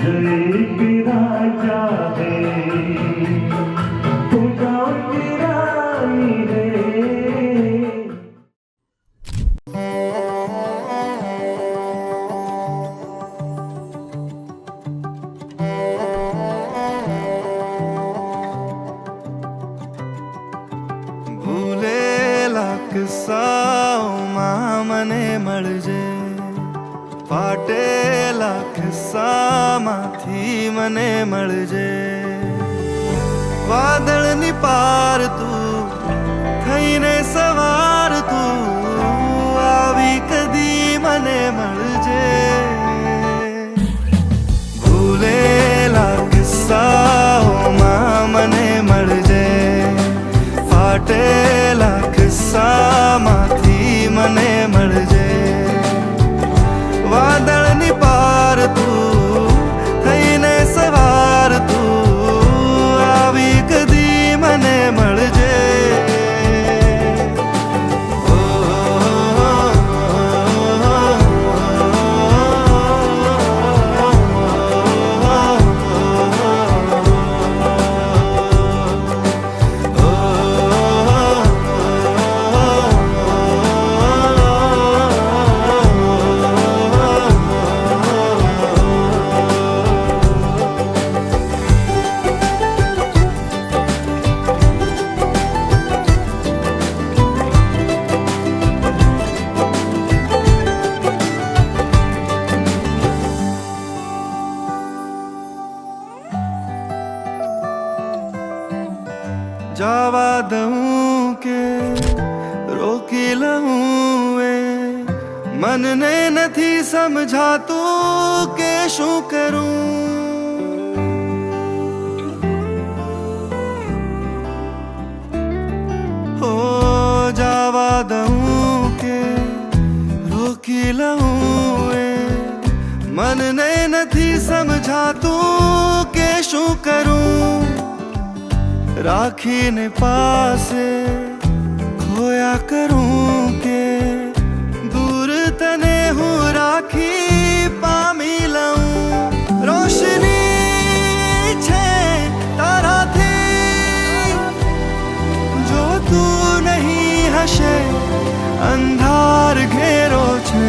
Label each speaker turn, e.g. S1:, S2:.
S1: जो एक राजा है तू जान की रानी है।
S2: ભૂલેલા કિસ્સાઓમાં મને મળજે, ફાટેલા કિસ્સામાંથી મને મળજે. વાદળની પાર તું થઈને સવાર તું આવી કદી મને મળજે. ભૂલેલા કિસ્સાઓમાં મને મળજે, ફાટેલા કિસ્સામાંથી મને મળજે. વાદળની પાર તું થઈને સવાર તું આવી કદી મને મળજે. જવા દઉં કે રોકી લઉં એ મનને નથી સમજાતું કે શું કરું. હો જવા દઉં કે રોકી લઉં એ મનને નથી સમજાતું કે શું કરું. રાખીને પાસે ખોયા કરું કે દૂર તને હું રાખી પામી લઉં. રોશની છે તારાથી જો તું નહીં હશે અંધાર ઘેરો છે.